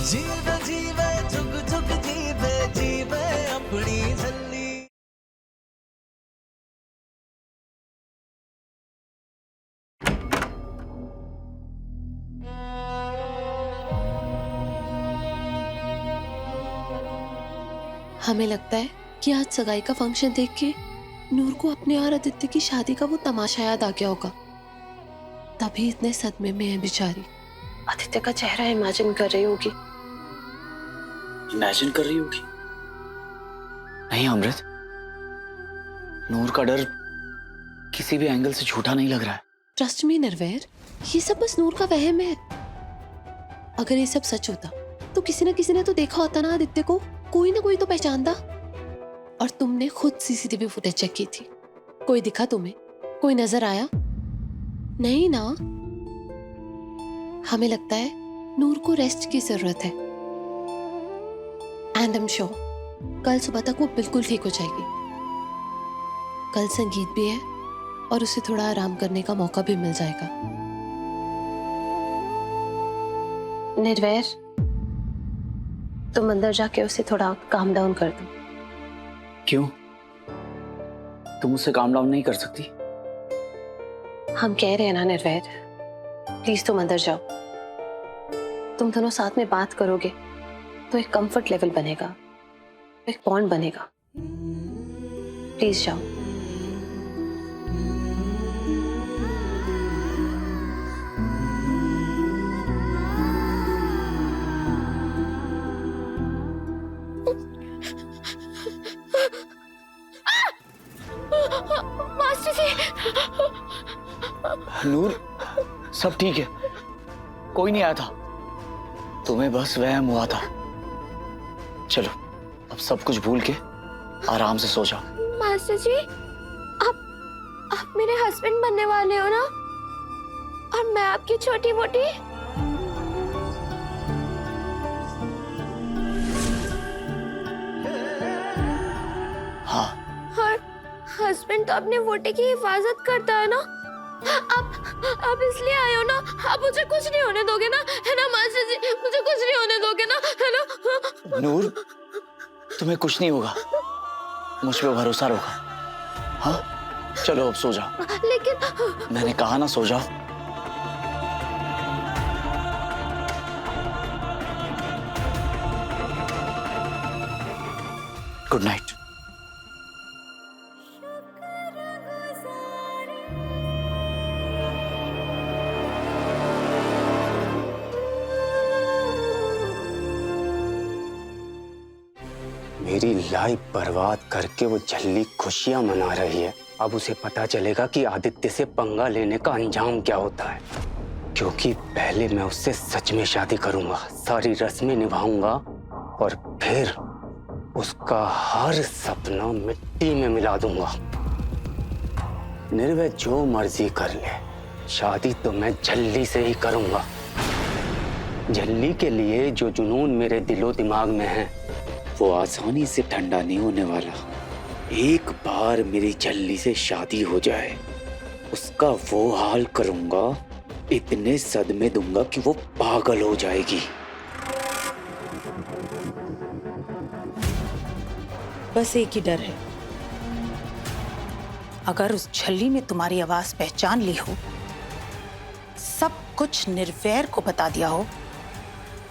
जीवे जीवे जुग जुग जीवे जीवे अपनी झल्ली। हमें लगता है कि आज सगाई का फंक्शन देख के नूर को अपने और आदित्य की शादी का वो तमाशा याद आ गया होगा, तभी इतने सदमे में है बेचारी। आदित्य का चेहरा इमेजिन कर रही होगी। इमेजिन कर रही होगी? नहीं अमृत, नूर का डर किसी भी एंगल से झूठा नहीं लग रहा है। ट्रस्ट मी निर्वैर, ये सब बस नूर का वहम है। अगर ये सब सच होता तो किसी ने तो देखा होता ना आदित्य को, कोई ना कोई तो पहचानता। और तुमने खुद सीसीटीवी फुटेज चेक की थी, कोई दिखा तुम्हें? कोई नजर आया? नहीं ना। हमें लगता है नूर को रेस्ट की जरूरत है। एंड आई एम श्योर कल सुबह तक वो बिल्कुल ठीक हो जाएगी। कल संगीत भी है और उसे थोड़ा आराम करने का मौका भी मिल जाएगा। निर्वैर, तुम अंदर जाके उसे थोड़ा काम डाउन कर दो। क्यों? तुम उससे काम डाउन नहीं कर सकती? हम कह रहे हैं ना निर्वैर, प्लीज तुम अंदर जाओ। तुम दोनों साथ में बात करोगे तो एक कंफर्ट लेवल बनेगा, एक बॉन्ड बनेगा। प्लीज जाओ। मास्टर जी। नूर, सब ठीक है, कोई नहीं आया था, तुम्हें बस वहम हुआ था। चलो अब सब कुछ भूल के आराम से सो जाओ। मास्टर जी, आप मेरे हस्बैंड बनने वाले हो ना, और मैं आपकी छोटी मोटी। हाँ, और हस्बैंड तो अपने वोटे की हिफाजत करता है ना। आप इसलिए आए हो ना, आप मुझे कुछ नहीं होने दोगे ना, है ना मास्टर जी? मुझे कुछ नहीं होने दोगे ना, है ना? नूर, तुम्हें कुछ नहीं होगा, मुझ पे भरोसा रखो। हाँ, चलो अब सो जाओ। लेकिन मैंने कहा ना सो जाओ। Good night. मेरी लाइफ बर्बाद करके वो झल्ली खुशियां मना रही है। अब उसे पता चलेगा कि आदित्य से पंगा लेने का अंजाम क्या होता है। क्योंकि पहले मैं उससे सच में शादी करूंगा, सारी रस्में निभाऊंगा और फिर उसका हर सपना मिट्टी में मिला दूंगा। निर्भय जो मर्जी कर ले, शादी तो मैं झल्ली से ही करूंगा। झल्ली के लिए जो जुनून मेरे दिलो दिमाग में है वो आसानी से ठंडा नहीं होने वाला। एक बार मेरी झल्ली से शादी हो जाए, उसका वो हाल करूंगा, इतने सदमे दूंगा कि वो पागल हो जाएगी। बस एक ही डर है, अगर उस झल्ली ने तुम्हारी आवाज पहचान ली हो, सब कुछ निर्वैर को बता दिया हो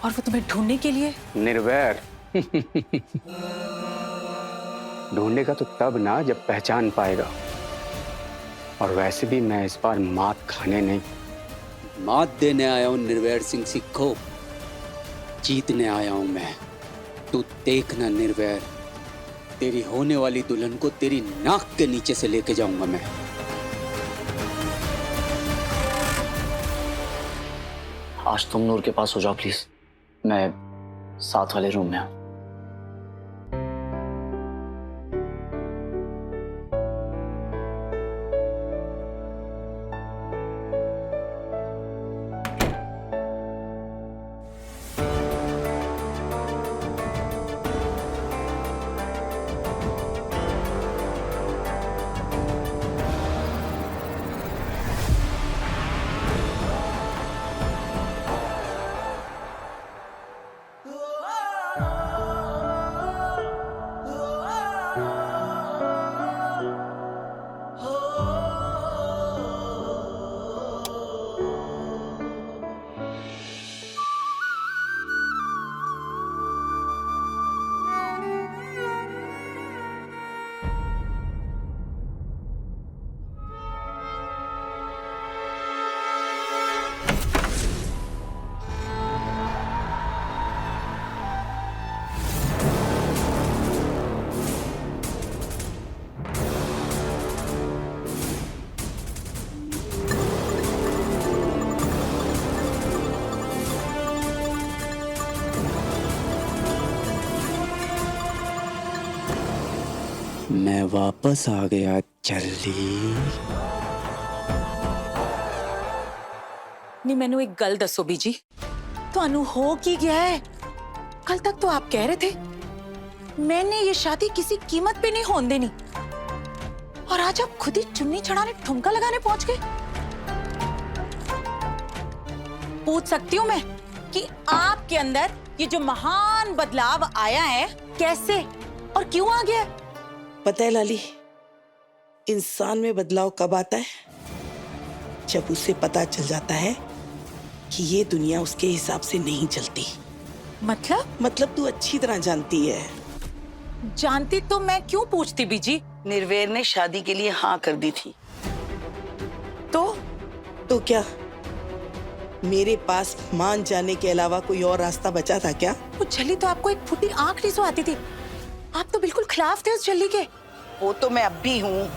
और वो तुम्हें ढूंढने के लिए। निर्वैर ढूंढेगा तो तब ना जब पहचान पाएगा। और वैसे भी मैं इस बार मात खाने नहीं, मात देने आया हूं निर्वैर सिंह सिक्खो, जीतने आया हूं मैं। तू देखना निर्वैर, तेरी होने वाली दुल्हन को तेरी नाक के नीचे से लेके जाऊंगा मैं। आज तुम नूर के पास हो जाओ प्लीज, मैं साथ वाले रूम में हूं। मैं वापस आ गया जल्दी। नहीं, मैंने एक गल दसो बीजी, तो हो की गया है? कल तक तो आप कह रहे थे मैंने ये शादी किसी कीमत पे नहीं होने देनी, और आज आप खुद ही चुन्नी चढ़ाने ठुमका लगाने पहुंच गए। पूछ सकती हूँ मैं कि आपके अंदर ये जो महान बदलाव आया है कैसे और क्यों आ गया है? पता है लाली, इंसान में बदलाव कब आता है? जब उसे पता चल जाता है कि ये दुनिया उसके हिसाब से नहीं चलती। मतलब तू अच्छी तरह जानती है। जानती तो मैं क्यों पूछती बीजी? निर्वेर ने शादी के लिए हाँ कर दी थी। तो क्या मेरे पास मान जाने के अलावा कोई और रास्ता बचा था क्या? वो झल्ली तो आपको एक फुटी आंख नहीं सुहाती थी। आप तो बिल्कुल खिलाफ थे उस झल्ली के। वो तो मैं अब भी हूँ।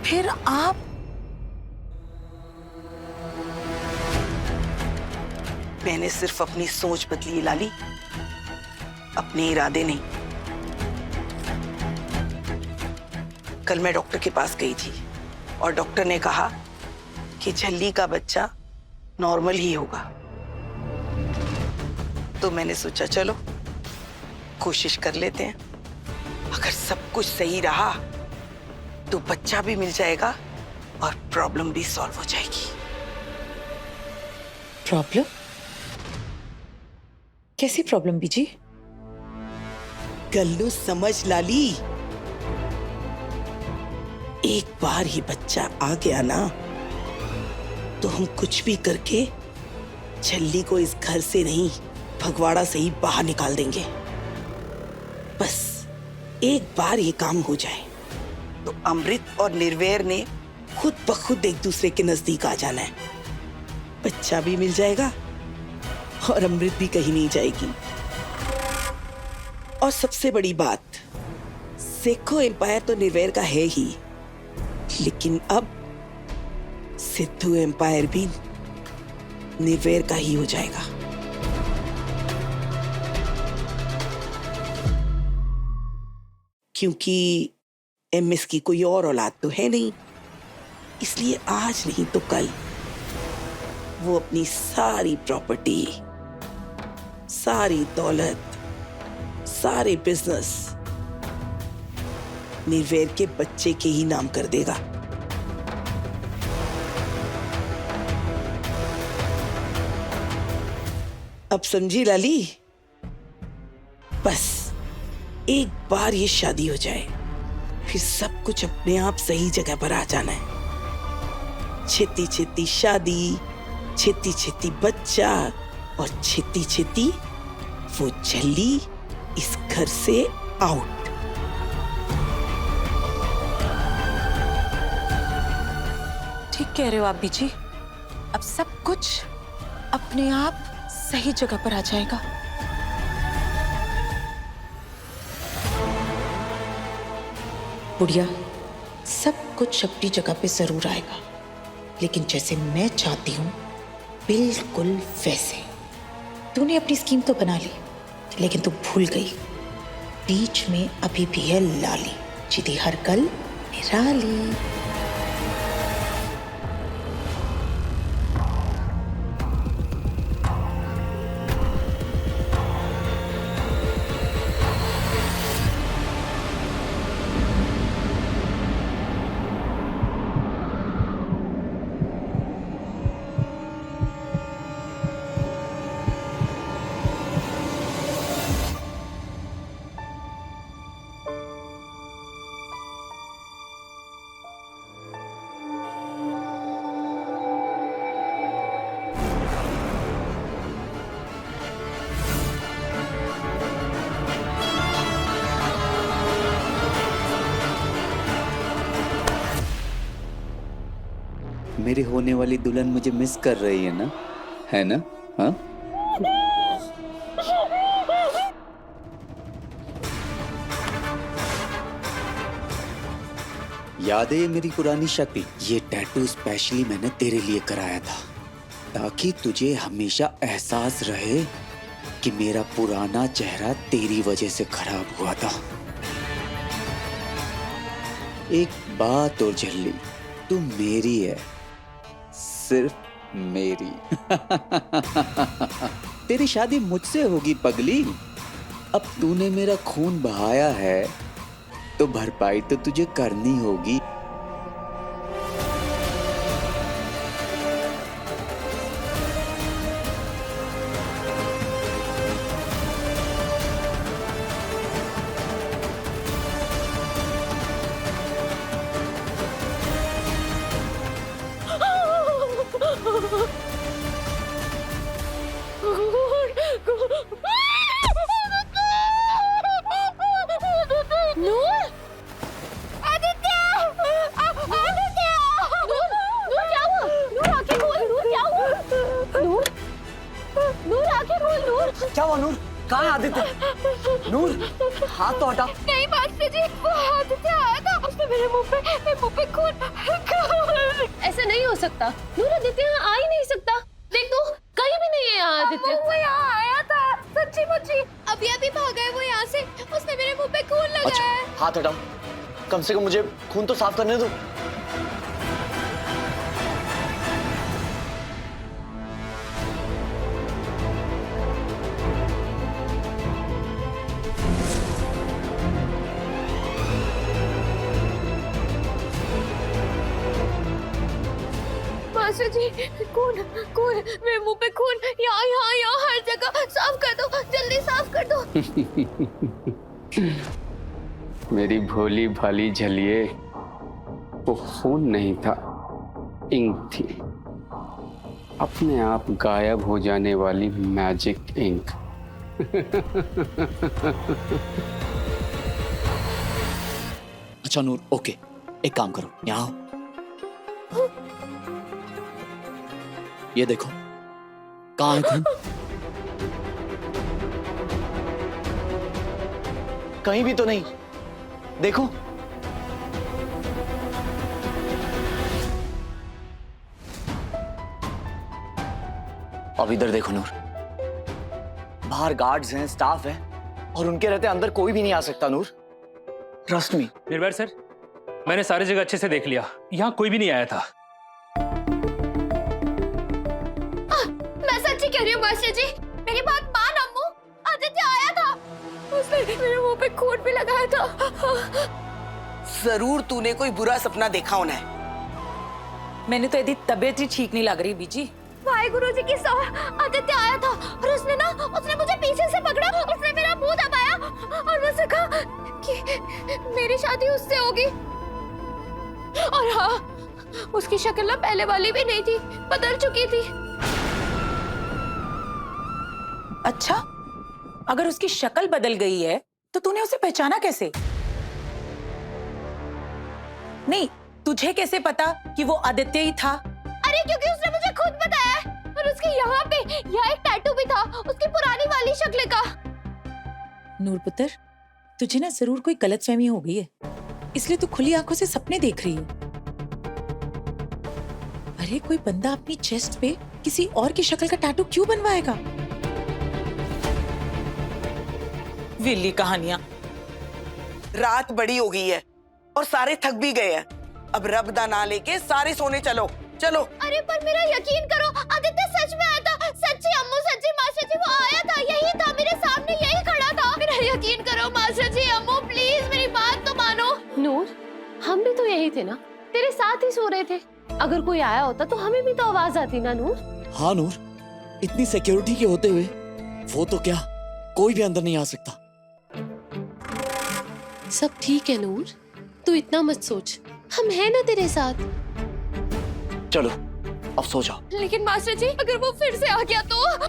फिर आप मैंने सिर्फ अपनी सोच बदली है लाली, अपने इरादे नहीं। कल मैं डॉक्टर के पास गई थी और डॉक्टर ने कहा कि झल्ली का बच्चा नॉर्मल ही होगा। तो मैंने सोचा चलो कोशिश कर लेते हैं। अगर सब कुछ सही रहा तो बच्चा भी मिल जाएगा और प्रॉब्लम भी सॉल्व हो जाएगी। प्रॉब्लम? कैसी प्रॉब्लम बीजी? गल्लू समझ लाली, एक बार ही बच्चा आ गया ना तो हम कुछ भी करके झल्ली को इस घर से नहीं, फगवाड़ा से ही बाहर निकाल देंगे। बस एक बार ये काम हो जाए तो अमृत और निर्वैर ने खुद ब खुद एक दूसरे के नजदीक आ जाना है। बच्चा भी मिल जाएगा और अमृत भी कहीं नहीं जाएगी। और सबसे बड़ी बात, सेखो एम्पायर तो निर्वैर का है ही, लेकिन अब सिद्धू एम्पायर भी निर्वैर का ही हो जाएगा। क्योंकि एमएस की कोई और औलाद तो है नहीं, इसलिए आज नहीं तो कल वो अपनी सारी प्रॉपर्टी, सारी दौलत, सारे बिजनेस निर्वैर के बच्चे के ही नाम कर देगा। अब समझी लाली? बस एक बार ये शादी हो जाए फिर सब कुछ अपने आप सही जगह पर आ जाना है। छेती छेती शादी, छेती छेती बच्चा और छेती छेती वो झल्ली इस घर से आउट। ठीक कह रहे हो आप बीजी। अब सब कुछ अपने आप सही जगह पर आ जाएगा। बुढ़िया, सब कुछ अपनी जगह पे जरूर आएगा, लेकिन जैसे मैं चाहती हूँ बिल्कुल वैसे। तूने अपनी स्कीम तो बना ली, लेकिन तू भूल गई बीच में अभी भी है लाली, जिदी हर कल निराली। मेरी होने वाली दुल्हन मुझे मिस कर रही है ना? है ना? हाँ? याद है ये मेरी पुरानी शक्ति? ये टैटू स्पेशली मैंने तेरे लिए कराया था ताकि तुझे हमेशा एहसास रहे कि मेरा पुराना चेहरा तेरी वजह से खराब हुआ था। एक बात और झल्ली, तू मेरी है, सिर्फ मेरी। तेरी शादी मुझसे होगी पगली। अब तूने मेरा खून बहाया है तो भरपाई तो तुझे करनी होगी। क्या हुआ नूर? कहाँ है आदित्य? नूर हाथ तो हटा। नहीं मास्टर जी, वो आदित्य आया था, उसने मेरे मुंह पे खून। ऐसा नहीं हो सकता नूर, आदित्य यहाँ आ ही नहीं सकता। देख तो कहीं भी नहीं है यहाँ आदित्य। वो यहाँ आया था, सच्ची मुच्ची। अभी भागा है वो यहाँ से, उसने मेरे मुंह पे खून लगाया अच्छा है। हाथ हटाओ, कम से कम मुझे खून तो साफ करने दो। मास्टर जी, खून खून मेरे मुंह पे खून, यहाँ हर जगह। साफ कर दो, जल्दी साफ कर दो। मेरी भोली भाली झलिए, वो खून नहीं था, इंक थी, अपने आप गायब हो जाने वाली मैजिक इंक। अच्छा नूर, ओके, एक काम करो, यहाँ आओ। ये देखो, कहाँ है खून? कहीं भी तो नहीं, देखो। अब इधर देखो नूर, बाहर गार्ड्स हैं, स्टाफ है, और उनके रहते अंदर कोई भी नहीं आ सकता नूर। Trust me. निर्भय सर, मैंने सारी जगह अच्छे से देख लिया, यहाँ कोई भी नहीं आया था। मैं सच्ची कह रही हूँ मास्टर जी, मेरी बात मान अम्मू। आदित्य आया था, उसने मेरे मुंह पे खून भी लगाया था। जरूर तूने कोई बुरा सपना देखा होना है। मैंने तो यदि तबीयत ही ठीक नहीं लग रही बीजी। वाहिगुरु जी की सौ, आदित्य आया था और उसने मुझे पीछे से पकड़ा, उसने मेरा मुंह दबाया और मुझसे कहा कि मेरी शादी उससे होगी। और हाँ, उसकी शक्ल ना पहले वाली भी नहीं थी, बदल चुकी थी। अच्छा, अगर उसकी शक्ल बदल गई है तो तूने उसे पहचाना कैसे? नहीं, तुझे कैसे पता कि वो आदित्य ही था? अरे क्योंकि उसने मुझे खुद बताया है, और उसके यहाँ एक टैटू भी था, उसकी पुरानी वाली शक्ल का। नूरपुत्र, तुझे ना जरूर कोई गलतफहमी हो गई है, इसलिए तू खुली आंखों से सपने देख रही है। अरे कोई बंदा अपनी चेस्ट पे किसी और की शक्ल का टैटू क्यों बनवाएगा? विल्ली कहानियां। रात बड़ी हो गई है और सारे थक भी गए हैं। अब रब दा ना लेके सारे सोने चलो चलो। अरे पर मेरा यकीन करो, आदित्य सच में आया था। सच्ची अम्मू, सच्ची मास्टर जी, वो आया था, यही था मेरे सामने, यही खड़ा था। मेरा यकीन करो मास्टर जी। अम्मू प्लीज मेरी बात तो मानो। नूर, हम भी तो यही थे ना, तेरे साथ ही सो रहे थे। अगर कोई आया होता तो हमें भी तो आवाज आती ना नूर। हाँ नूर, इतनी सिक्योरिटी के होते हुए वो तो क्या, कोई भी अंदर नहीं आ सकता। सब ठीक है नूर, तू इतना मत सोच, हम हैं ना तेरे साथ। चलो अब सो जाओ। लेकिन मास्टर जी, अगर वो फिर से आ गया तो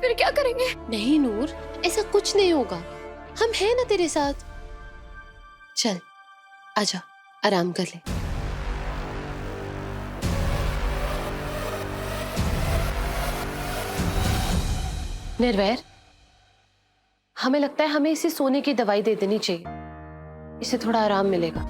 फिर क्या करेंगे? नहीं नूर, ऐसा कुछ नहीं होगा, हम हैं ना तेरे साथ। चल आजा, आराम कर ले। निर्वैर, हमें लगता है हमें इसे सोने की दवाई दे देनी चाहिए, इसे थोड़ा आराम मिलेगा।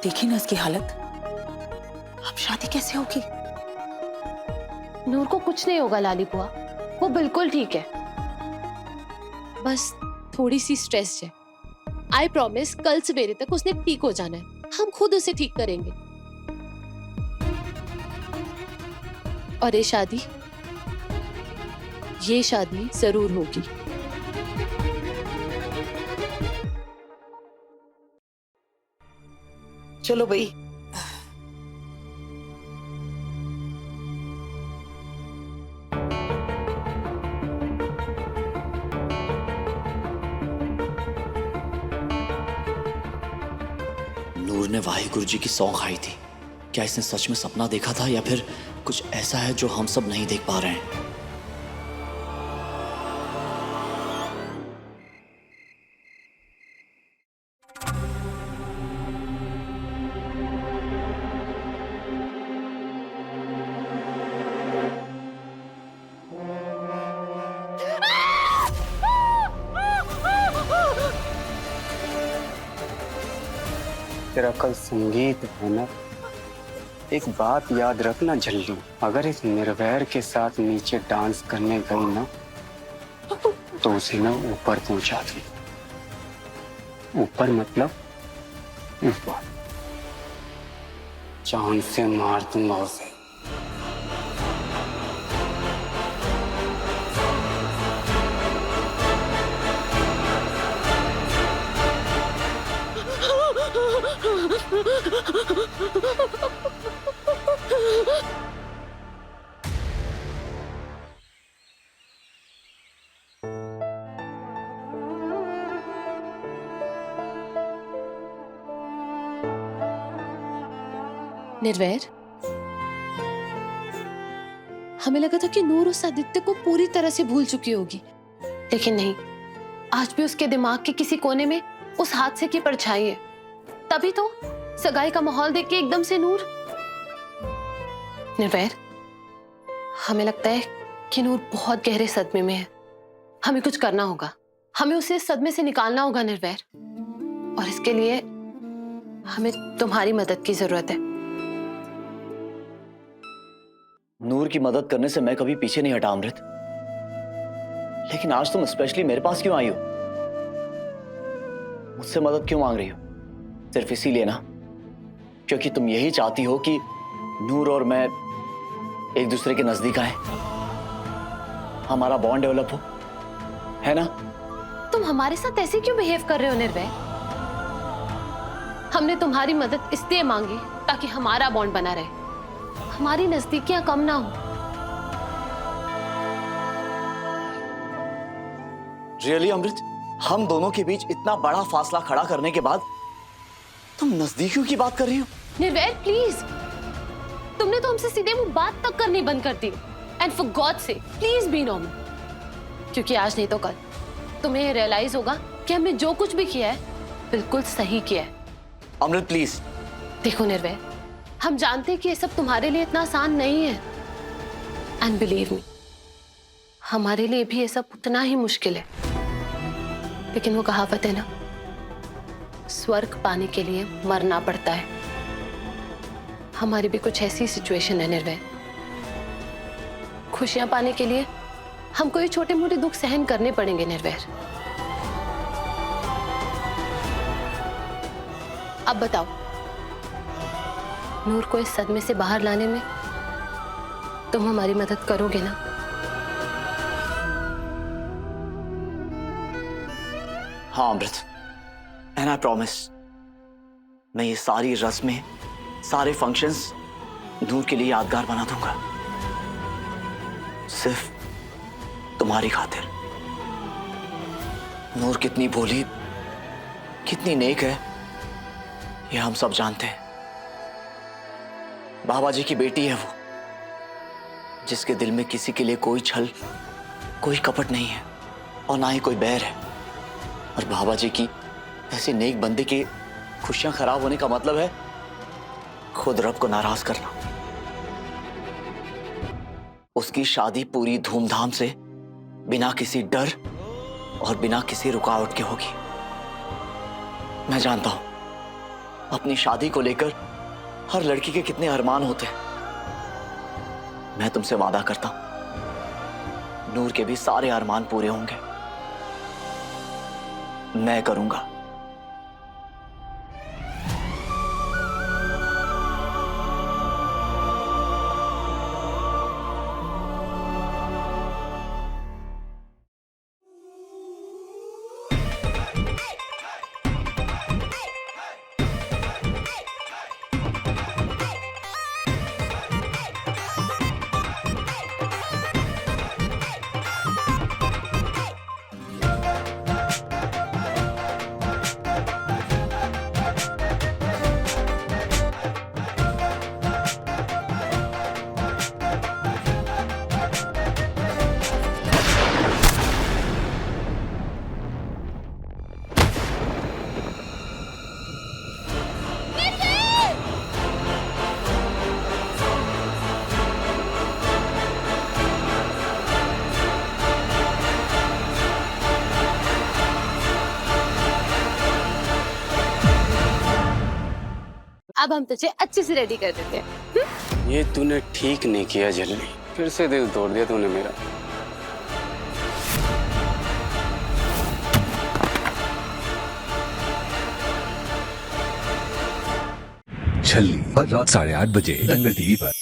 देखी ना इसकी हालत, अब शादी कैसे होगी? नूर को कुछ नहीं होगा लाली बुआ, वो बिल्कुल ठीक है, बस थोड़ी सी स्ट्रेस है। आई प्रॉमिस कल सवेरे तक उसने ठीक हो जाना है, हम खुद उसे ठीक करेंगे। और ये शादी जरूर होगी। चलो भाई, नूर ने वाहिगुरु जी की सौं खाई थी। क्या इसने सच में सपना देखा था या फिर कुछ ऐसा है जो हम सब नहीं देख पा रहे हैं? तेरा कल संगीत है ना। एक बात याद रखना झल्ली, अगर इस निर्वैर के साथ नीचे डांस करने गई ना तो उसे ना ऊपर पहुंचा दी। ऊपर मतलब ऊपर, चांद से मार दूंगा उसे। निर्वैर, हमें लगा था कि नूर उस आदित्य को पूरी तरह से भूल चुकी होगी, लेकिन नहीं, आज भी उसके दिमाग के किसी कोने में उस हादसे की परछाई है। तभी तो सगाई का माहौल देख के एकदम से नूर। निर्वैर, हमें लगता है कि नूर बहुत गहरे सदमे में है। हमें कुछ करना होगा, हमें उसे इस सदमे से निकालना होगा निर्वैर, और इसके लिए हमें तुम्हारी मदद की जरूरत है। नूर की मदद करने से मैं कभी पीछे नहीं हटा अमृत, लेकिन आज तुम स्पेशली मेरे पास क्यों आई हो? मुझसे मदद क्यों मांग रही हो? सिर्फ इसीलिए ना क्योंकि तुम यही चाहती हो कि नूर और मैं एक दूसरे के नजदीक आए, हमारा बॉन्ड डेवलप हो, है ना? तुम हमारे साथ ऐसे क्यों बिहेव कर रहे हो निर्वैर? हमने तुम्हारी मदद इसलिए मांगी ताकि हमारा बॉन्ड बना रहे, हमारी नजदीकियां कम ना हो। रियली अमृत, हम दोनों के बीच इतना बड़ा फासला खड़ा करने के बाद तुम नजदीकियों की बात कर रही हो? निर्वैर प्लीज, तुमने तो हमसे सीधे मुंह बात तक करनी बंद कर दी। एंड फॉर गॉड से प्लीज बी नॉर्मल, क्योंकि आज नहीं तो कल तुम्हें रियलाइज होगा कि हमने जो कुछ भी किया है बिल्कुल सही किया है। अमृत प्लीज। देखो निर्वैर, हम जानते हैं कि ये सब तुम्हारे लिए इतना आसान नहीं है, एंड बिलीव मी, हमारे लिए भी ये सब उतना ही मुश्किल है। लेकिन वो कहावत है ना, स्वर्ग पाने के लिए मरना पड़ता है। हमारी भी कुछ ऐसी सिचुएशन है निर्वैर। खुशियां पाने के लिए हमको ये छोटे मोटे दुख सहन करने पड़ेंगे निर्वैर। अब बताओ, नूर को इस सदमे से बाहर लाने में तुम हमारी मदद करोगे ना? हाँ अमृत, एंड आई प्रॉमिस, मैं ये सारी रस्में, सारे फंक्शंस नूर के लिए यादगार बना दूंगा, सिर्फ तुम्हारी खातिर। नूर कितनी भोली, कितनी नेक है, ये हम सब जानते हैं। बाबा जी की बेटी है वो, जिसके दिल में किसी के लिए कोई छल, कोई कपट नहीं है और ना ही कोई बैर है। और बाबा जी की ऐसे नेक बंदे की खुशियां खराब होने का मतलब है खुद रब को नाराज करना। उसकी शादी पूरी धूमधाम से, बिना किसी डर और बिना किसी रुकावट के होगी। मैं जानता हूं अपनी शादी को लेकर हर लड़की के कितने अरमान होते हैं। मैं तुमसे वादा करता हूं नूर के भी सारे अरमान पूरे होंगे। मैं करूंगा। अब हम तुझे अच्छे से रेडी कर देते हैं। ये तूने ठीक नहीं किया झल्ली, फिर से दिल तोड़ दिया तूने मेरा। छल्ली हर रात 8:30 बजे दंगल टीवी पर।